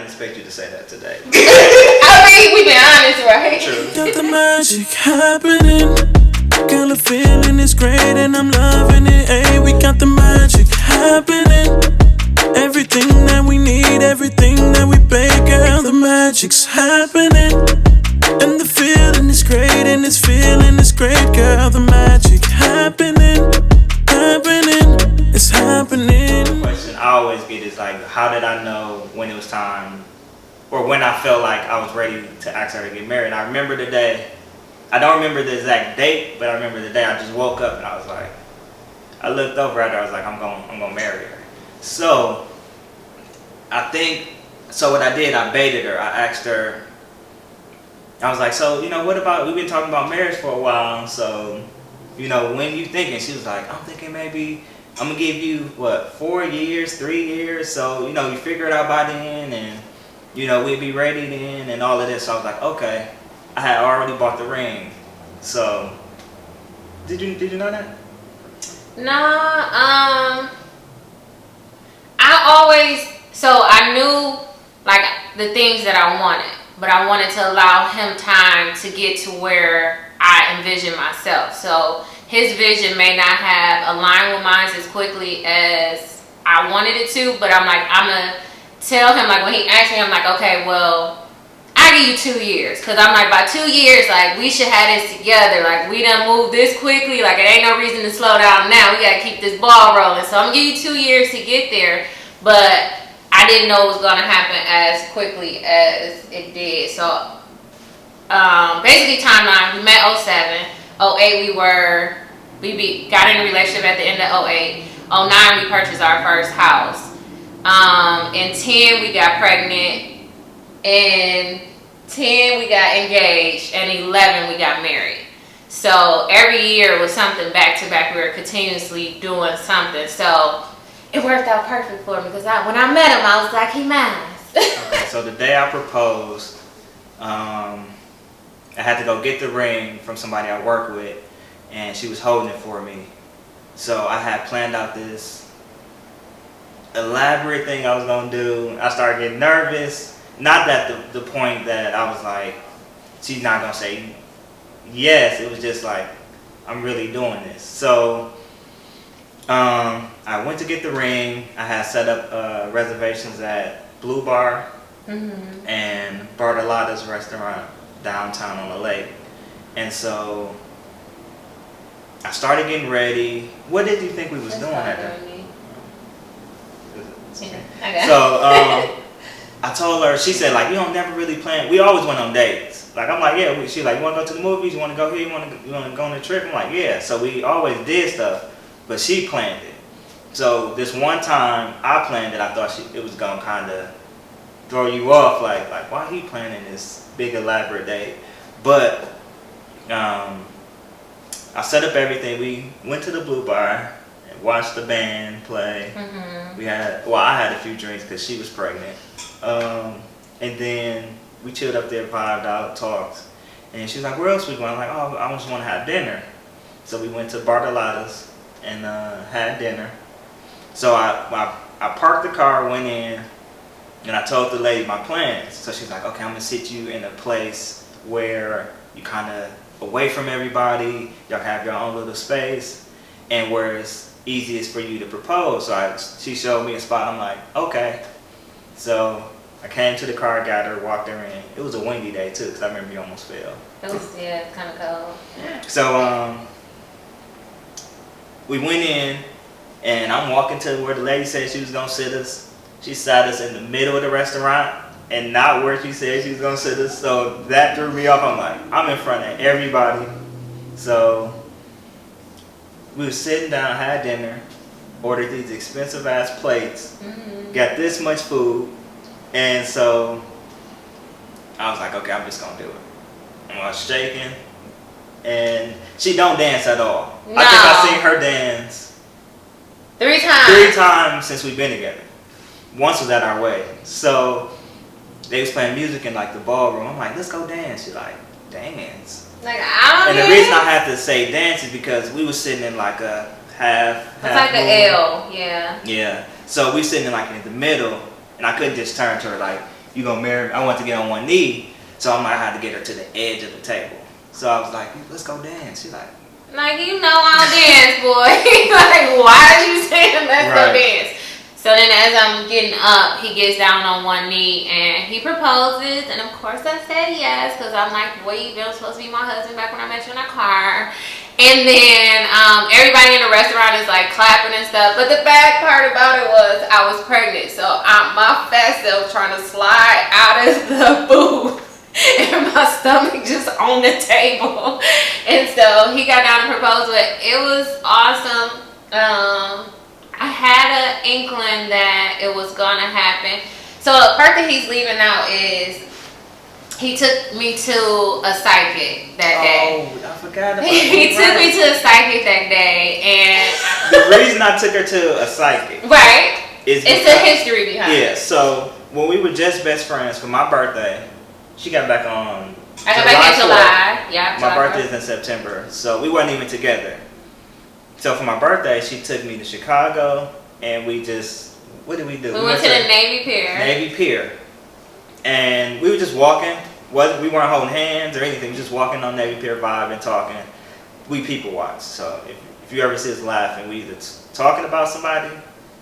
expect you to say that today. I mean, we been honest, right? True. Got the magic happening. Girl, the feeling is great and I'm loving it. Hey, we got the magic happening. Everything that we need, everything that we pay, girl, the magic's happening. And the feeling is great and this feeling is great, girl, the magic happening. It's happening. The question I always get is like, how did I know when it was time, or when I felt like I was ready to ask her to get married? And I remember the day. I don't remember the exact date, but I remember the day I just woke up and I was like, I looked over at her, I was like, I'm gonna marry her. So I think, so what I did, I baited her. I asked her, I was like, so, you know, what about, we've been talking about marriage for a while, so, you know, when you thinking? She was like, I'm thinking maybe, I'm gonna give you, what, 4 years, 3 years, so, you know, you figure it out by then, and, you know, we'd be ready then, and all of this. So I was like, okay. I had already bought the ring. So, did you know that? No, I knew like the things that I wanted, but I wanted to allow him time to get to where I envisioned myself. So his vision may not have aligned with mine as quickly as I wanted it to, but I'm gonna tell him, like when he asked me, I'm like, okay, well, I give you 2 years, because I'm like, by 2 years, like, we should have this together. Like, we done moved this quickly. Like, it ain't no reason to slow down now. We got to keep this ball rolling. So I'm going to give you 2 years to get there. But I didn't know it was going to happen as quickly as it did. So, basically, timeline, we met 07. 08, we got in a relationship at the end of 08. 09, we purchased our first house. In 10, we got pregnant. In 10, we got engaged, and 11, we got married. So every year was something back to back. We were continuously doing something. So it worked out perfect for me, because when I met him, I was like, he mine. Okay, so the day I proposed, I had to go get the ring from somebody I work with, and she was holding it for me. So I had planned out this elaborate thing I was going to do. I started getting nervous. Not that the point that I was like, she's not going to say yes. It was just like, I'm really doing this. So I went to get the ring. I had set up reservations at Blue Bar and Bartolotta's restaurant downtown on the lake. And so I started getting ready. What did you think we was doing at that? Okay. So I told her, she said, like, you don't never really plan. We always went on dates. Like, I'm like, yeah. She's like, you want to go to the movies? You want to go here? You want to go on a trip? I'm like, yeah. So we always did stuff, but she planned it. So this one time I planned it, I thought it was going to kind of throw you off. Like, why he planning this big elaborate date? But I set up everything. We went to the Blue Bar and watched the band play. I had a few drinks because she was pregnant. And then we chilled up there, vibed out, talked. And she was like, where else we going? I'm like, oh, I just want to have dinner. So we went to Bartolotta's and had dinner. So I parked the car, went in, and I told the lady my plans. So she's like, okay, I'm going to sit you in a place where you kind of away from everybody. Y'all have your own little space, and where it's easiest for you to propose. So she showed me a spot. I'm like, okay. So I came to the car, got her, walked her in. It was a windy day too, because I remember you almost fell. It was, yeah, kind of cold. So we went in, and I'm walking to where the lady said she was gonna sit us. She sat us in the middle of the restaurant, and not where she said she was gonna sit us. So that threw me off. I'm like, I'm in front of everybody. So we were sitting down, had dinner, ordered these expensive ass plates, got this much food, and so I was like, okay, I'm just gonna do it. And I was shaking, and she don't dance at all. No. I think I've seen her dance 3 times. 3 times since we've been together. Once was at our wedding. So they was playing music in like the ballroom. I'm like, let's go dance. She's like, dance. Like, I don't And know. the reason I had to say dance is because we was sitting in like a half. It's like moon. an L, yeah. Yeah. So we sitting in like in the middle, and I couldn't just turn to her like, you gonna marry me? I want to get on one knee, so I might have to get her to the edge of the table. So I was like, let's go dance. She's like, you know I'll dance, boy. Like, why are you saying let's go dance? So then as I'm getting up, he gets down on one knee and he proposes. And of course I said yes, because I'm like, boy, you were supposed to be my husband back when I met you in a car. And then everybody in the restaurant is like clapping and stuff. But the bad part about it was I was pregnant. So my fat self trying to slide out of the booth. And my stomach just on the table. And so he got down and proposed, but it was awesome. I had an inkling that it was gonna happen. So the part that he's leaving out is he took me to a psychic that day. Oh, I forgot about He took me to a psychic that day, and the reason I took her to a psychic, right, is it's a history behind it. Yeah, so when we were just best friends for my birthday, she got back on. I got back in July. Yeah, my birthday is in September, so we weren't even together. So for my birthday, she took me to Chicago, and we just, what did we do? We went to the Navy Pier. Navy Pier. And we were just walking. We weren't holding hands or anything. We were just walking on Navy Pier vibe and talking. We people watch. So if you ever see us laughing, we either talking about somebody,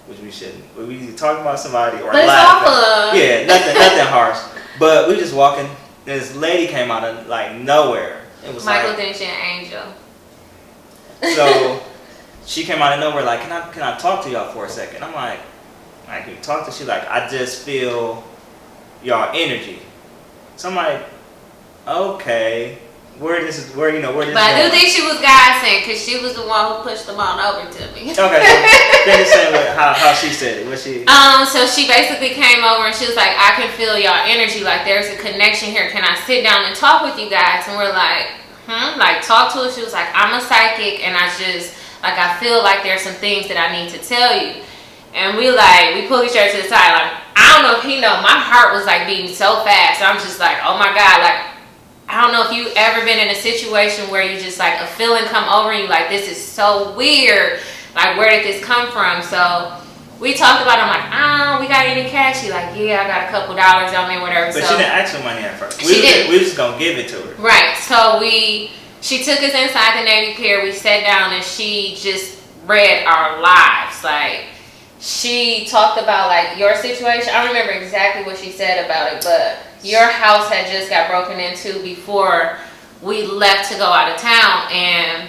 which we shouldn't. We either talking about somebody or but laughing. It's all fun. Yeah, nothing harsh. But we just walking. And this lady came out of like nowhere. It was Michael like, Denshin Angel. So she came out of nowhere like, can I talk to y'all for a second? I'm like, can you talk to? She like, I just feel y'all energy. So I'm like, okay, where this is But I do think she was God sent, because she was the one who pushed them on over to me. Okay, so finish saying how she said it. What she? So she basically came over and she was like, I can feel y'all energy. Like, there's a connection here. Can I sit down and talk with you guys? And we're like, like, talk to us. She was like, I'm a psychic, and I feel like there's some things that I need to tell you. And we pull each other to the side. Like, I don't know if he know, my heart was like beating so fast. I'm just like, oh my God. Like, I don't know if you ever been in a situation where you just like a feeling come over you, like, this is so weird. Like, where did this come from? So we talked about it. I'm like, we got any cash? She like, yeah, I got a couple dollars on me, whatever. But she didn't ask for money at first. She didn't. We was just gonna give it to her. Right. So she took us inside the Navy Pier. We sat down and she just read our lives. Like, she talked about like your situation. I don't remember exactly what she said about it, but your house had just got broken into before we left to go out of town, and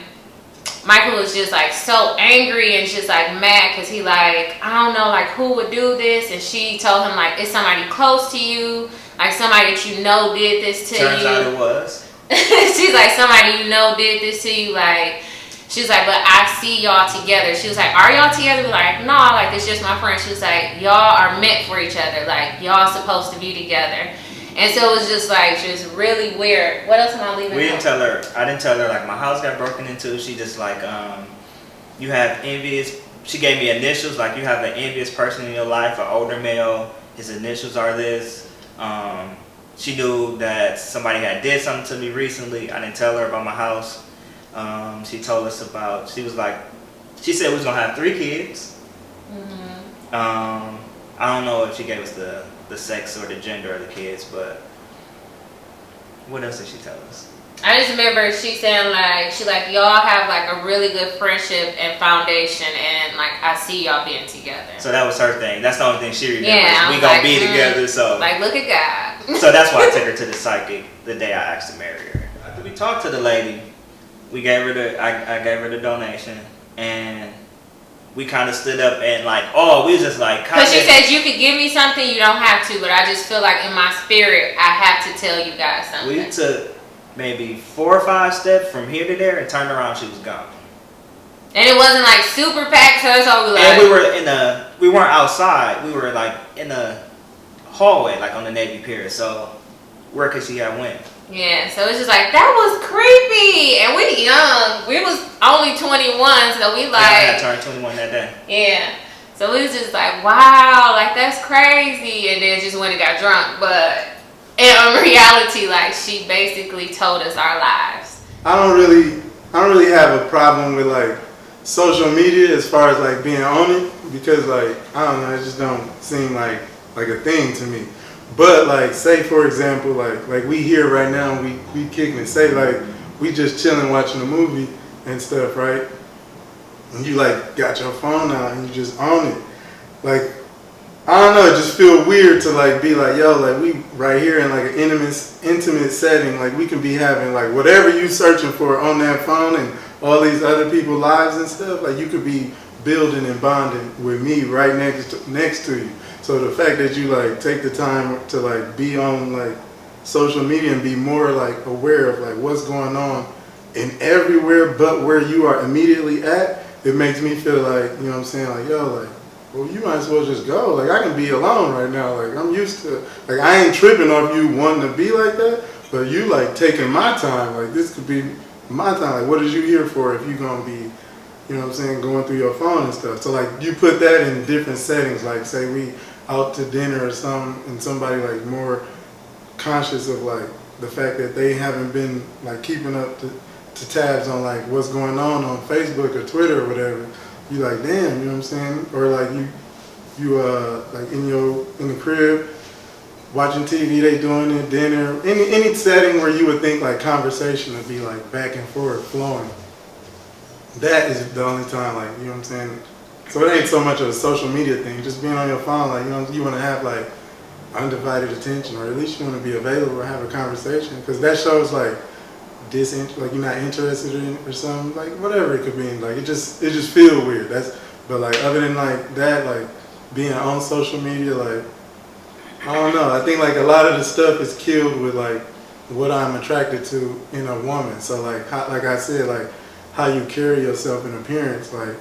Michael was just like so angry and just like mad because he like, I don't know, like, who would do this? And she told him like, it's somebody close to you, like somebody that you know did this to you. Turns out it was. She's like, somebody you know did this to you. Like, she's like, but I see y'all together. She was like, are y'all together? We're like, no, like, it's just my friend. She was like, y'all are meant for each other. Like, y'all supposed to be together. And so it was just like, just really weird. What else am I leaving out? I didn't tell her, like, my house got broken into. She just like, you have envious, she gave me initials, like, you have an envious person in your life, an older male, his initials are this. She knew that somebody had did something to me recently. I didn't tell her about my house. She told us about, she said we was gonna have 3 kids. Mm-hmm. I don't know if she gave us the sex or the gender of the kids, but what else did she tell us? I just remember she saying like, y'all have like a really good friendship and foundation, and like, I see y'all being together. So that was her thing. That's the only thing she remembers. Yeah, we gonna be together, so. Like, look at God. So that's why I took her to the psychic the day I asked to marry her. After we talked to the lady, we gave her I gave her the donation, and we kind of stood up and like, we was just like, because she said, you could give me something, you don't have to, but I just feel like in my spirit I have to tell you guys something. We took maybe 4 or 5 steps from here to there and turned around, she was gone. And it wasn't like super packed, so it's all like. And we weren't outside, we were like in a hallway, like on the Navy Pier. So where could she have went? Yeah, so it's just like, that was creepy, and we young. We was only 21, so we like. Yeah, I had turned 21 that day. Yeah, so we was just like, wow, like, that's crazy, and then just went and got drunk. But in reality, like, she basically told us our lives. I don't really have a problem with like social media as far as like being on it, because like, I don't know, it just don't seem like a thing to me. But like, say for example, like we here right now, we kicking it. Say like we just chilling watching a movie and stuff, right? And you like got your phone out and you just on it. Like, I don't know, it just feel weird to like be like, yo, like we right here in like an intimate setting, like we can be having like whatever you searching for on that phone and all these other people's lives and stuff. Like you could be building and bonding with me right next to you. So the fact that you like take the time to like be on like social media and be more like aware of like what's going on in everywhere but where you are immediately at, it makes me feel like, you know what I'm saying, like, yo, like, well, you might as well just go. Like, I can be alone right now. Like, I'm used to, like, I ain't tripping off you wanting to be like that, but you, like, taking my time. Like, this could be my time. Like, what is you here for if you going to be, you know what I'm saying, going through your phone and stuff? So, like, you put that in different settings. Like, say we out to dinner or something, and somebody, like, more conscious of, like, the fact that they haven't been, like, keeping up to tabs on, like, what's going on Facebook or Twitter or whatever. You like, damn, you know what I'm saying? Or like you like in the crib watching TV, they doing it, dinner, any setting where you would think like conversation would be like back and forth flowing. That is the only time, like, you know what I'm saying? So it ain't so much of a social media thing, just being on your phone, like, you know, you want to have like undivided attention, or at least you want to be available or have a conversation, because that shows like like you're not interested in it or something, like whatever it could mean. Like it just feel weird. But like other than like that, like being on social media, like I don't know. I think like a lot of the stuff is killed with like what I'm attracted to in a woman. So like like I said, like how you carry yourself in appearance, like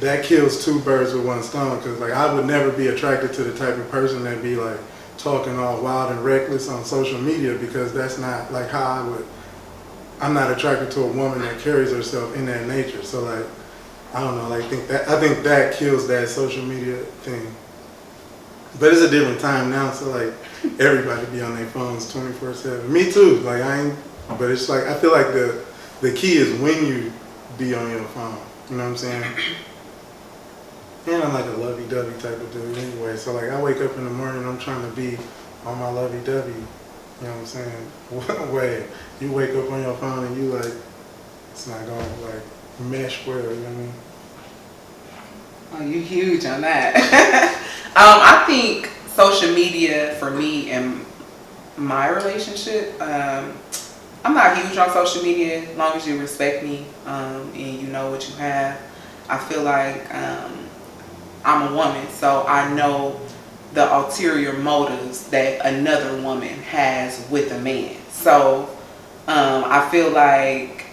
that kills two birds with one stone. Because like I would never be attracted to the type of person that be like talking all wild and reckless on social media, because that's not like how I would. I'm not attracted to a woman that carries herself in that nature. So like, I don't know. Like I think that kills that social media thing. But it's a different time now. So like, everybody be on their phones 24/7. Me too. Like I ain't. But it's like I feel like the key is when you be on your phone. You know what I'm saying? And I'm like a lovey-dovey type of dude anyway. So like, I wake up in the morning, I'm trying to be on my lovey-dovey. You know what I'm saying? What way? You wake up on your phone and you like, it's not going to like mesh well, you know what I mean? Oh, you huge on that. I think social media for me and my relationship, I'm not huge on social media as long as you respect me and you know what you have. I feel like I'm a woman, so I know the ulterior motives that another woman has with a man. So I feel like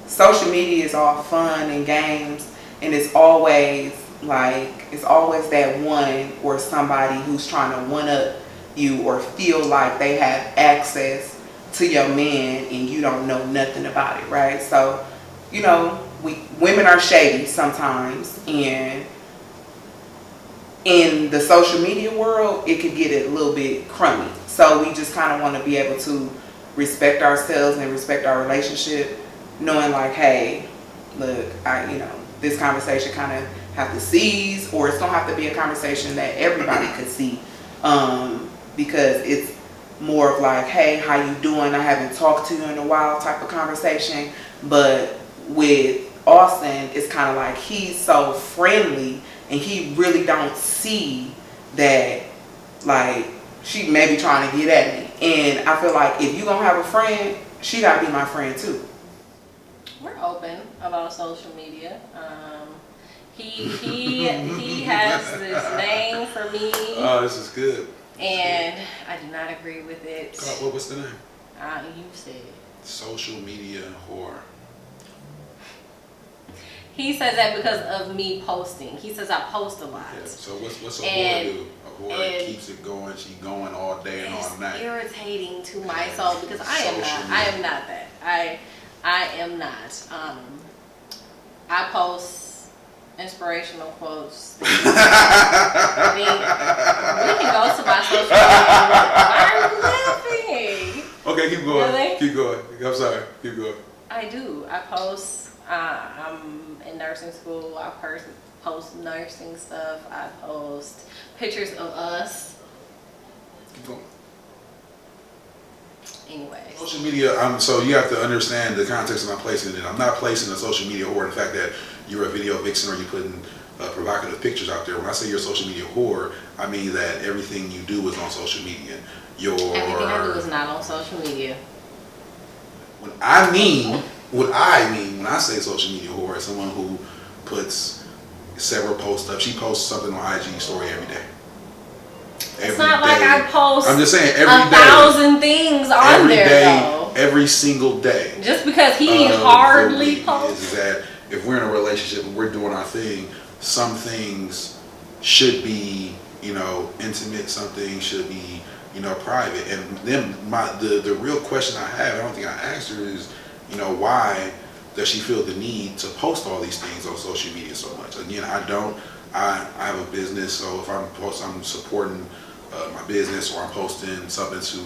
social media is all fun and games, and it's always that one or somebody who's trying to one up you or feel like they have access to your man and you don't know nothing about it, right? So, you know, women are shady sometimes, and in the social media world, it could get a little bit crummy. So we just kind of want to be able to respect ourselves and respect our relationship, knowing like, hey, look, this conversation kind of have to cease, or it's gonna have to be a conversation that everybody could see, because it's more of like, hey, how you doing? I haven't talked to you in a while type of conversation. But with Austin, it's kind of like he's so friendly, and he really don't see that, like, she may be trying to get at me. And I feel like if you gonna have a friend, she gotta be my friend too. We're open about social media. He has this name for me. Oh, this is good. And I do not agree with it. What was the name? You said. Social media whore. He says that because of me posting. He says I post a lot. Yeah, so what's a whore do? A whore keeps it going. She going all day and all night. It's irritating to my soul because I am not that. I am not. I post inspirational quotes. I mean, we can go to my social media. Why are you laughing? Okay, keep going. Really? Keep going. I'm sorry. Keep going. I do. I post. I'm in nursing school. I post nursing stuff. I post pictures of us Keep going. Anyways. Social media, so you have to understand the context that I'm placing it in. I'm not placing a social media whore in the fact that you're a video vixen or you're putting provocative pictures out there. When I say you're a social media whore, I mean that everything you do is on social media. Everything I do is not on social media. What I mean when I say social media whore is someone who puts several posts up. She posts something on IG story every day. It's not like I post I'm just saying every 1,000 things on there though. Every single day. Just because he hardly posts. Is that if we're in a relationship and we're doing our thing, some things should be, intimate, some things should be, private. And then the real question I have, I don't think I asked her is, why does she feel the need to post all these things on social media so much? Again, I don't. I have a business, so if I'm supporting my business, or I'm posting something to,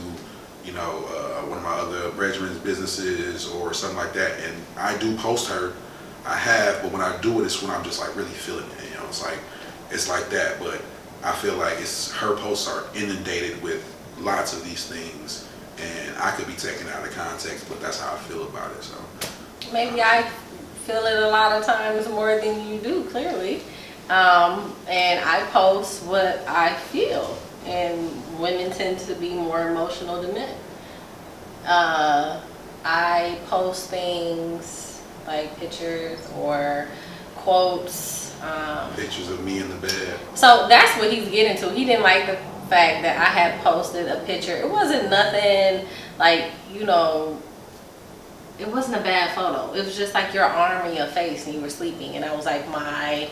one of my other brethren's businesses or something like that, and I do post her. I have, but when I do it, it's when I'm just like really feeling it. It's like that. But I feel like her posts are inundated with lots of these things, and I could be taken out of context, but that's how I feel about it. So maybe I feel it a lot of times more than you do, clearly. And I post what I feel, and women tend to be more emotional than men. I post things like pictures or quotes. Pictures of me in the bed. So that's what he's getting to. He didn't like the fact that I had posted a picture. It wasn't nothing like, it wasn't a bad photo. It was just like your arm and your face and you were sleeping, and I was like my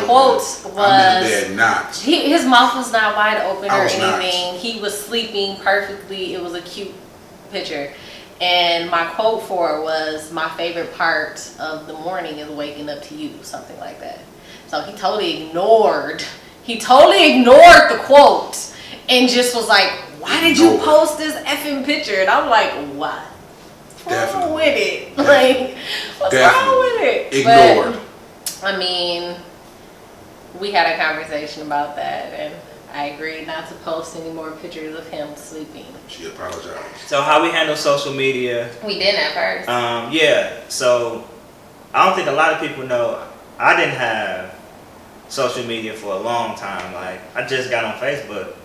quotes was I'm in bed not. His mouth was not wide open or anything. He was sleeping perfectly. It was a cute picture. And my quote for it was, my favorite part of the morning is waking up to you, something like that. So he totally ignored the quote and just was like, why did you post this effing picture? And I'm like, what? What's wrong with it? Like, what's wrong with it? Ignored. But, I mean, we had a conversation about that, and I agreed not to post any more pictures of him sleeping. She apologized. So how we handle social media? We didn't at first. Yeah. So I don't think a lot of people know. I didn't have social media for a long time. Like, I just got on Facebook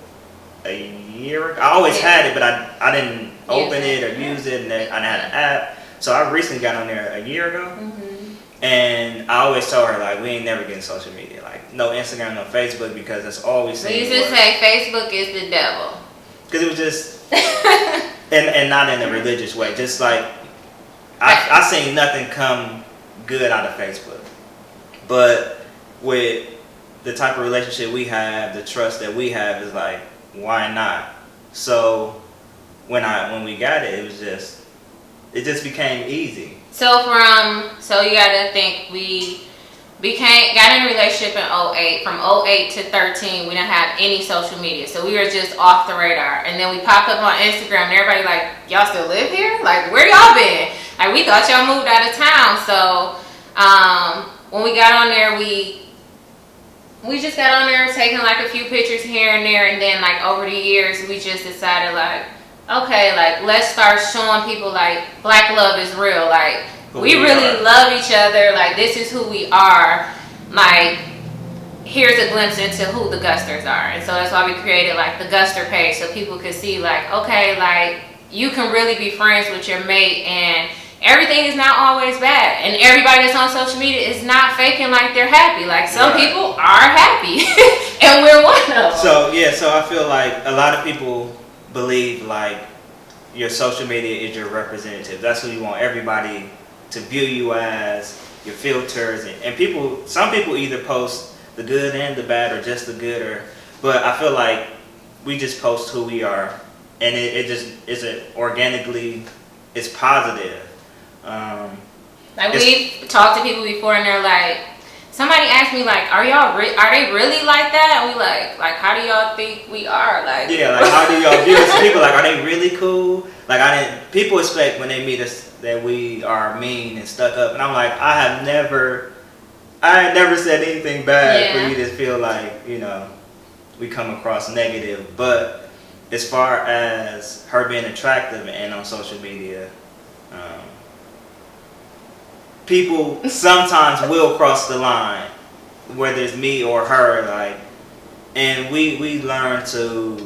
a year ago. I always had it, but I didn't open it or use it, and then I had an app. So I recently got on there a year ago. Mm-hmm. And I always told her, like, we ain't never getting social media. Like, no Instagram, no Facebook, because it's always We used to say Facebook is the devil. Because it was just, and not in a religious way. Just like, I seen nothing come good out of Facebook. But with the type of relationship we have, the trust that we have, is like, why not? So when we got it, it just became easy. So you gotta think, we got in a relationship in 08. From 08 to 13, we didn't have any social media. So we were just off the radar. And then we popped up on Instagram and everybody like, y'all still live here? Like, where y'all been? Like, we thought y'all moved out of town. So when we got on there, we just got on there taking like a few pictures here and there. And then like over the years, we just decided like, okay, like, let's start showing people like black love is real. Like, we really love each other. Like, this is who we are. Like, here's a glimpse into who the Gusters are. And so that's why we created like the Guster page, so people could see like, okay, like, you can really be friends with your mate, and everything is not always bad. And everybody that's on social media is not faking like they're happy. Like, some people are happy and we're one of them. So I feel like a lot of people believe like your social media is your representative. That's who you want everybody to view you as, your filters, and some people either post the good and the bad, or just the good, but I feel like we just post who we are, and it's organically, it's positive. Like, we've talked to people before and they're like, somebody asked me like, are they really like that? And we like, how do y'all think we are? Like, yeah, like, how do y'all view us? People like, are they really cool? Like, people expect when they meet us that we are mean and stuck up, and I'm like, I had never said anything bad for you to feel like, we come across negative. But as far as her being attractive and on social media, people sometimes will cross the line, whether it's me or her, like, and we learn to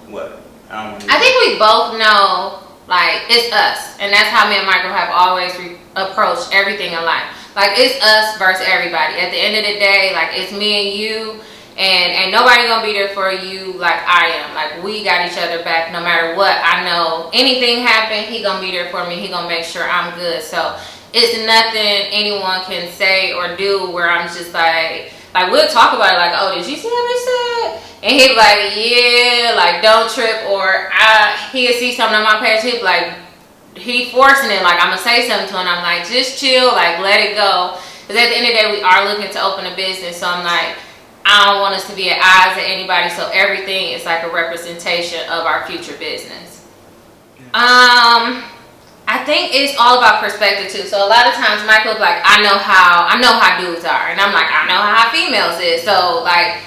what? I think we both know, like, it's us, and that's how me and Michael have always approached everything in life. Like, it's us versus everybody. At the end of the day, like, it's me and you, and ain't nobody gonna be there for you like I am. Like, we got each other back no matter what. I know anything happen, he gonna be there for me. He gonna make sure I'm good. So it's nothing anyone can say or do where I'm just like we'll talk about it, like, oh, did you see what he said? And he'd be like, yeah, like, don't trip. Or he'll see something on my page, he'd be like, he forcing it, like, I'm gonna say something to him. I'm like, just chill, like, let it go. Because at the end of the day, we are looking to open a business. So I'm like, I don't want us to be at odds with anybody. So everything is like a representation of our future business. I think it's all about perspective too. So a lot of times Michael's like, I know how dudes are, and I'm like, I know how females is. So like,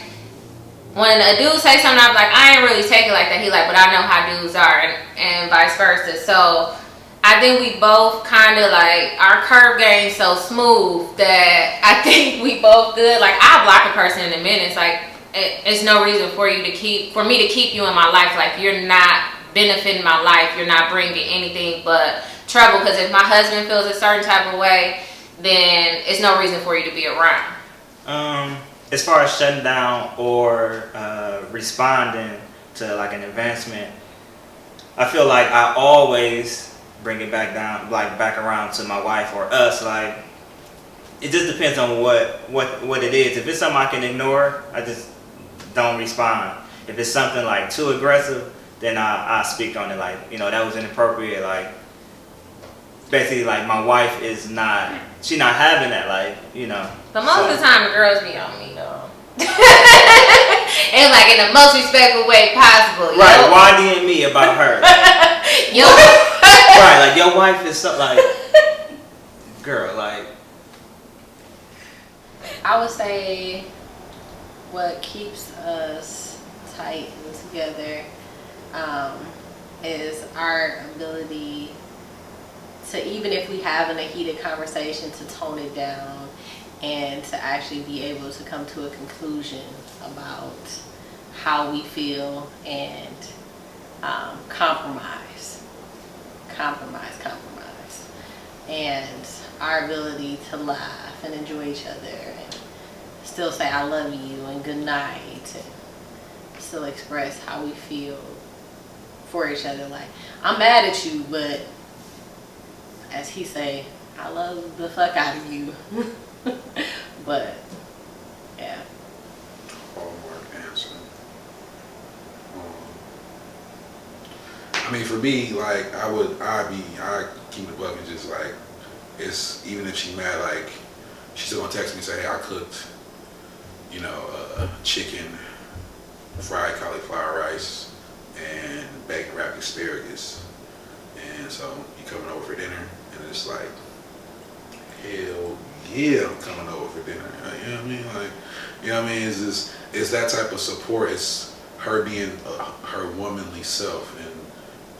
when a dude say something, I'm like, I ain't really take it like that. He like, but I know how dudes are, and vice versa. So I think we both kind of like, our curve game so smooth that I think we both good. Like, I'll block a person in a minute. It's like, it's no reason for me to keep you in my life. Like, you're not benefiting my life. You're not bringing anything but trouble. Because if my husband feels a certain type of way, then it's no reason for you to be around. As far as shutting down or responding to like an advancement, I feel like I always bring it back down, like back around to my wife or us. Like, it just depends on what it is. If it's something I can ignore, I just don't respond. If it's something like too aggressive, then I speak on it. Like, you know, that was inappropriate. Like, basically, like, my wife is not, she not having that, like, you know. But most of the time, the girls be on me, though. And like in the most respectful way possible. Right, why DM me about her? Right, like, your wife is something like, girl, like. I would say what keeps us tight and together is our ability to, even if we have in a heated conversation, to tone it down and to actually be able to come to a conclusion about how we feel and compromise. And our ability to laugh and enjoy each other and still say I love you and good night and still express how we feel for each other. Like, I'm mad at you, but as he say, I love the fuck out of you. But yeah. Hallmark answer. I mean, for me, like, I keep it buck and just like, it's, even if she mad, like, she's still gonna text me and say, hey, I cooked, you know, chicken, fried cauliflower rice, and bacon wrapped asparagus. And so, you coming over for dinner? And it's like, hell yeah, I'm coming over for dinner. You know what I mean? Like, you know what I mean? It's that type of support. It's her being her womanly self, and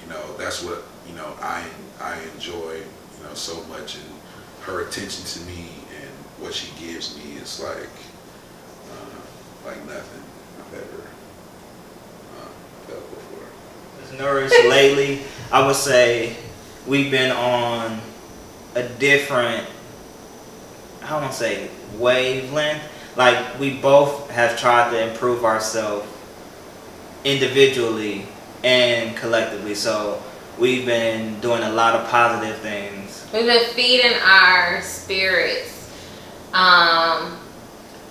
you know, that's what, you know, I enjoy, you know, so much, and her attention to me and what she gives me is like nothing I've ever felt before. As nourished lately, I would say we've been on a different, I don't want to say wavelength. Like, we both have tried to improve ourselves individually and collectively. So we've been doing a lot of positive things. We've been feeding our spirits.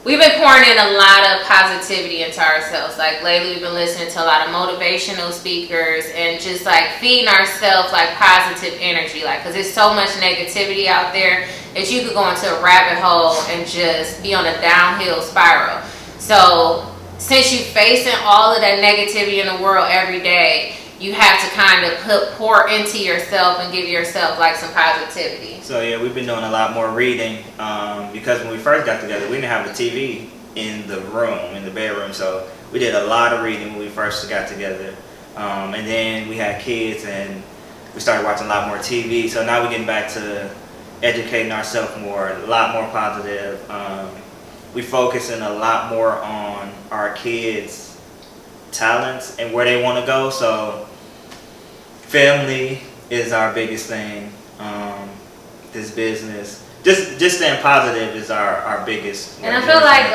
We've been pouring in a lot of positivity into ourselves. Like, lately we've been listening to a lot of motivational speakers and just like feeding ourselves like positive energy. Like, cause there's so much negativity out there that you could go into a rabbit hole and just be on a downhill spiral. So since you're facing all of that negativity in the world every day, you have to kind of pour into yourself and give yourself like some positivity. So yeah, we've been doing a lot more reading because when we first got together, we didn't have a TV in the room, in the bedroom. So we did a lot of reading when we first got together. And then we had kids and we started watching a lot more TV. So now we're getting back to educating ourselves more, a lot more positive. We focusing a lot more on our kids' talents and where they want to go. So family is our biggest thing. This business, just staying positive is our biggest. And I feel like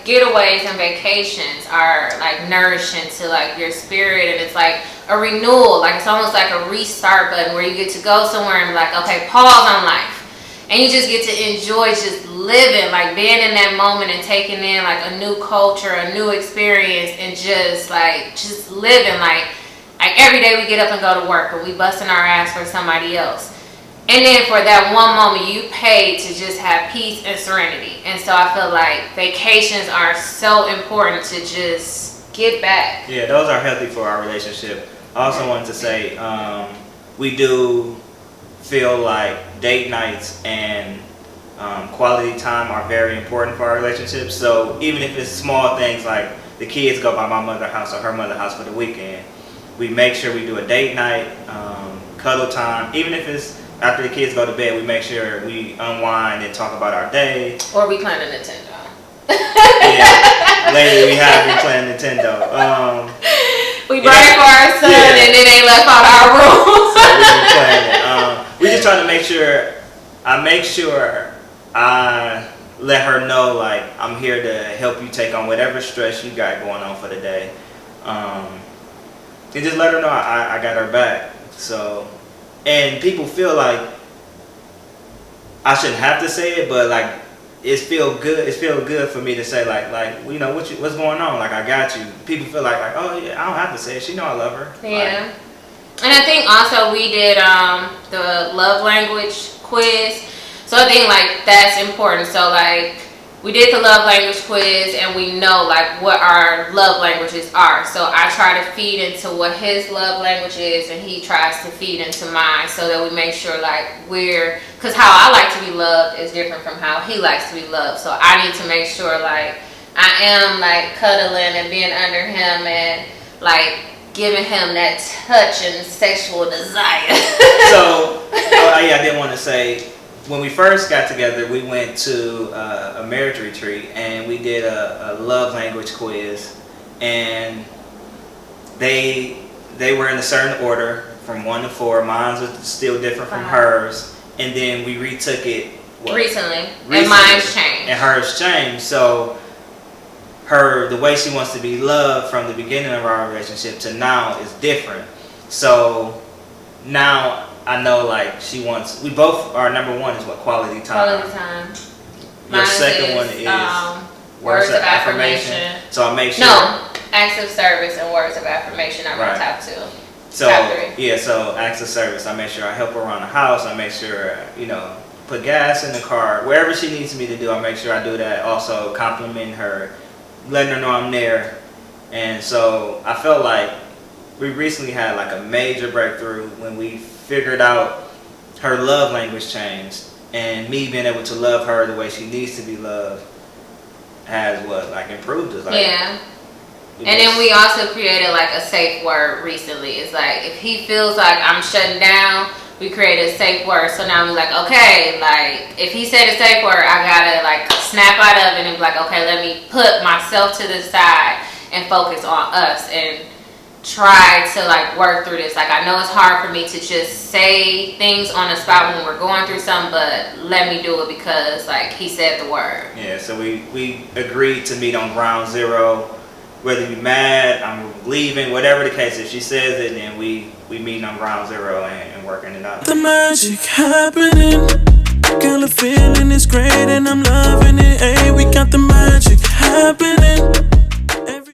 getaways and vacations are like nourishing to like your spirit, and it's like a renewal. Like it's almost like a restart button where you get to go somewhere and be like, okay, pause on life, and you just get to enjoy just living, like being in that moment and taking in like a new culture, a new experience, and just living like every day we get up and go to work, or we busting our ass for somebody else. And then for that one moment, you paid to just have peace and serenity. And so I feel like vacations are so important to just get back. Yeah, those are healthy for our relationship. I also wanted to say we do feel like date nights and quality time are very important for our relationship. So even if it's small things like the kids go by my mother's house or her mother's house for the weekend, we make sure we do a date night, cuddle time. Even if it's after the kids go to bed, we make sure we unwind and talk about our day. Or we playing a Nintendo. Yeah, lately we have been playing Nintendo. We brought it for our son, and then they left out our room. So we've been playing it. We just trying to make sure I let her know, like, I'm here to help you take on whatever stress you got going on for the day. And just let her know I got her back. So, and people feel like I shouldn't have to say it, but like it feel good for me to say like you know what's going on, like I got you. People feel like oh yeah, I don't have to say it. She know I love her. Yeah. And I think also we did the love language quiz. So I think like that's important. So like we did the love language quiz, and we know like what our love languages are. So I try to feed into what his love language is, and he tries to feed into mine, so that we make sure like because how I like to be loved is different from how he likes to be loved. So I need to make sure like I am like cuddling and being under him and like giving him that touch and sexual desire. So I didn't want to say, when we first got together, we went to a marriage retreat and we did a love language quiz, and they were in a certain order from 1 to 4. Mine was still different from hers, and then we retook it recently, and mine's changed. And hers changed. So the way she wants to be loved from the beginning of our relationship to now is different. So now I know like we both, our number one is what? Quality time. Quality time. Your second one is words of affirmation. So I make sure. No, acts of service and words of affirmation are my top 2. So top 3. Yeah, so acts of service. I make sure I help her around the house. I make sure, put gas in the car. Wherever she needs me to do, I make sure I do that. Also complimenting her, letting her know I'm there. And so I felt like we recently had like a major breakthrough when we figured out her love language changed, and me being able to love her the way she needs to be loved has improved us. Yeah. And then we also created like a safe word recently. It's like if he feels like I'm shutting down, we created a safe word. So now I'm like, okay, like if he said a safe word, I gotta like snap out of it and be like, okay, let me put myself to the side and focus on us and try to like work through this. Like I know it's hard for me to just say things on the spot when we're going through something, but let me do it because like he said the word. Yeah, so we agreed to meet on ground zero. Whether you're mad, I'm leaving, whatever the case, if she says it, then we meet on ground zero and working it out. The magic happening, girl, the feeling is great and I'm loving it. Hey, we got the magic happening.